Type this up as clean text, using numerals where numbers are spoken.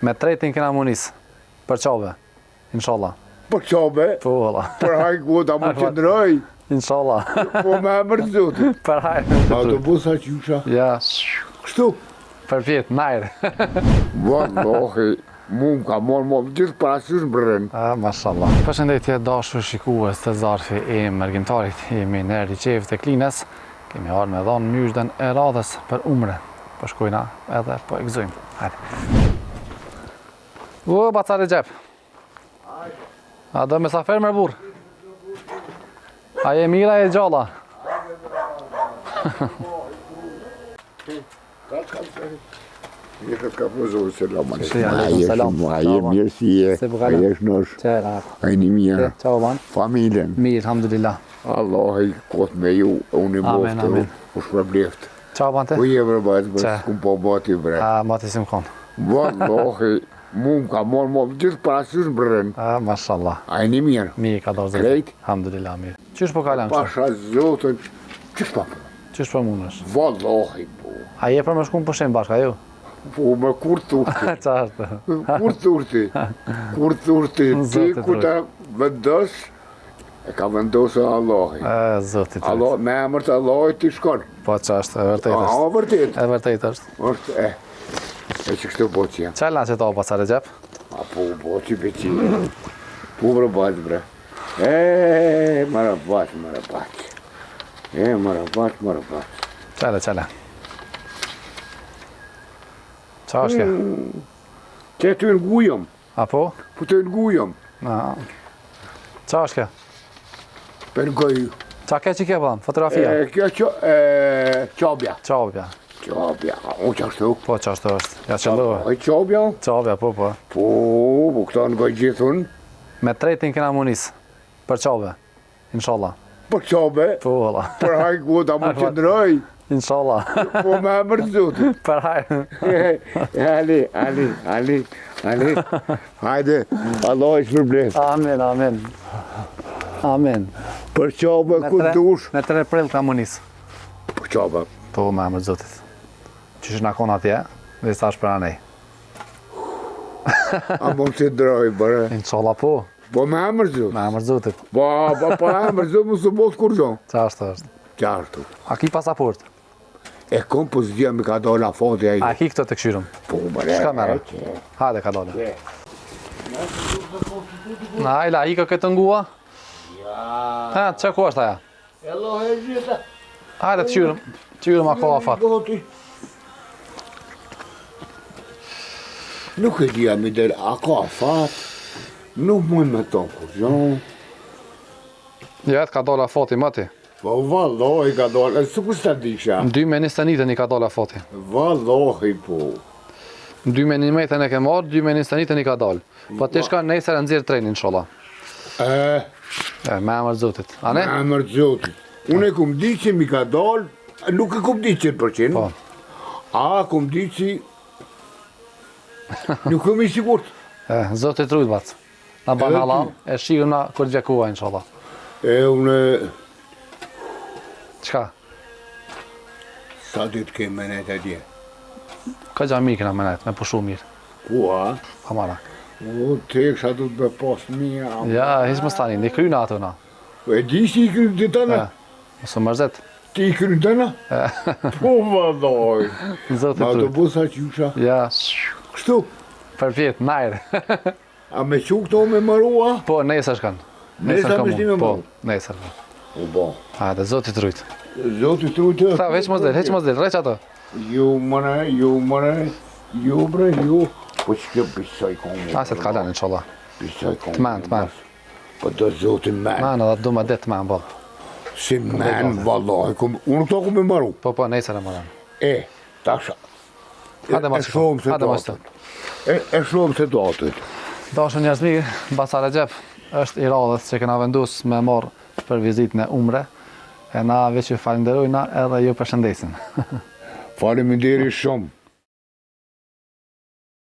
Me tretin kena munis. Për qabe. Inshallah. Për qabe? Po, valla. Për hajku ta më qëndroj. Inshallah. Po me emër të zotit. Për hajë. Autobusa qysha? Ja. Kështu? Për vjetë, najrë. Wallahi, mu më ka morë gjithë parasysh brën. Mashallah. Përshëndetje dashur shikues të Zarfi e Mërgjimtarit. Jemi në Riqev të Klinës. Kemi arë me dhonë myshdën e radhës për umre. Po shkojna edhe po e gëzojmë. Hajde. Bacar e gjep. A do me safer mërë burë? A je mira e gjalla? Je këtë ka përzohë, selam Salam. A je mirë si je, a je shnosh, a je një mirë, Ciao, man. familjen. Mirë, alhamdulillah. Allah i kot me ju, unë i Amen, moftë, amen. u shpërbleft. Ciao, man te. Po je bre bajt, bre, Qa? s'kum po bati bre. Mati si më konë. Wallahi, mu më ka morë gjithë parasysh brën. Mashallah. A je një mirë, Mirë ka dorë zërë. Krejt? Alhamdulillah, mirë. Qysh po kalan kështë? pasha zotën, qështë pa po? Qysh po mundesh? Wallahi, po. A je për me shku në pushim bashka, ju? Po me kur thurti, Qa është? kur thurti, ti Zotit ku ta vendos, e ka vendosur Allahi. Zotit. Allah, me emër të Allahit ti shkon. Po qa është, e vërtet është. A, vërtet. E vërtet është. Është, e që kështë po që jam. Qa lanë që ta o Bacar e gjep? A po, po që pe që. Po bre bajt, bre. Marabat. Marabat. Qale. Qa është kja? Që të në gujëm, A po? po të në gujëm. Qa është kja? Për gojë. Qa ke që kja pëllam? Fotografia? Kjo qabja. Qabja. Qabja, unë që ashtu. Po qa është është? Ja qëllohë. Oj qabja? Qabja, po. Po, këta në gojë gjithun. Me tretin kena munis. Për qabe. Inshallah. Për qabe, Po, valla. për hajku ta më qëndroj. Inshallah. Po me emër të zotit. Për hajë. Ali. Hajde, Allah i shpërbleft. Amen. Për qabe ku dush. Me 3 prill ka munis. Për qabe. Po, me emër të zotit. Qysh na konë atje, dhe sa është për anej. A mund të droj, bërë. Inshallah po. Po me emër të zotit. Me emër të zotit. Po emër të zotit mu së mos kur gjon. Qa është? Qartu. A ki pasaport? E kom po zgjia me ka dola fondi a i. A ki këto të këshyrëm? Po bërë. Shka mera? Hajde ka dole. Na ajla, i ka këtë ngua? Ja. Që ku është aja? Allah e gjitha. Hajde të qyrëm. Qyrëm a koha fat. Nuk e dhja mi del, a ka fat. Nuk mund me tonë kur gjon. Jetë ka dole foti më ti. Po vallohi ka dola, su kus ta disha. 2.21 i ka dole foti. Vallohi po. 2.21 e ke marrë, 2.21 i ka dole. Po ti shka nesër e nëzirë trenin, inshallah. Me emër zotit. A ne? Me emër zotit. Unë e kum di që mi ka dal, nuk e kum di 100%. Po. A kum di që nuk kum i sigurt. Zotit rujt bac. Na ban Allah, e shikëm na kur të vjekua, inshallah. Unë... Qka? Sa ditë kemë menet e dje? Ka gja mirë këna menet, me pushu mirë. Po, a? Pa mara. O, teksha du të me pas mija. Ja, hiq më stani, një kryna ato na. E di si i krynë të tëna? Mësë mërzet. Ti i krynë tëna? Po, vëlloj. Zotit Ma rujt. autobusa qysha? Ja, Kështu? për vjetë, najrë. A me qu këto me marua? Po, nesër shkan. Nesër me shti me Po, maru? nesër. O, bo. Hajde, zotit rujt. Zotit rujtë. Ta, veç mos del, req ato. Ju mëre, ju bre, ju. Po që kjo pisoj komu. A se të kalan, inshallah. Pisoj komu. T'men. Po do zotin men. Men, edhe du me dit t'men, bo. Si men, vallahi. Unë këto ku me maru. Po, nesër e mëran. Tasha. Hajde ma qiko, hajde ma qito. E shumë se datët. Dashën njerëz mirë, Bacar e gjep është i radhës që kena vendus me marë për vizitën e umre. E na veç ju falenderojna edhe ju përshëndesin. Faleminderit shumë.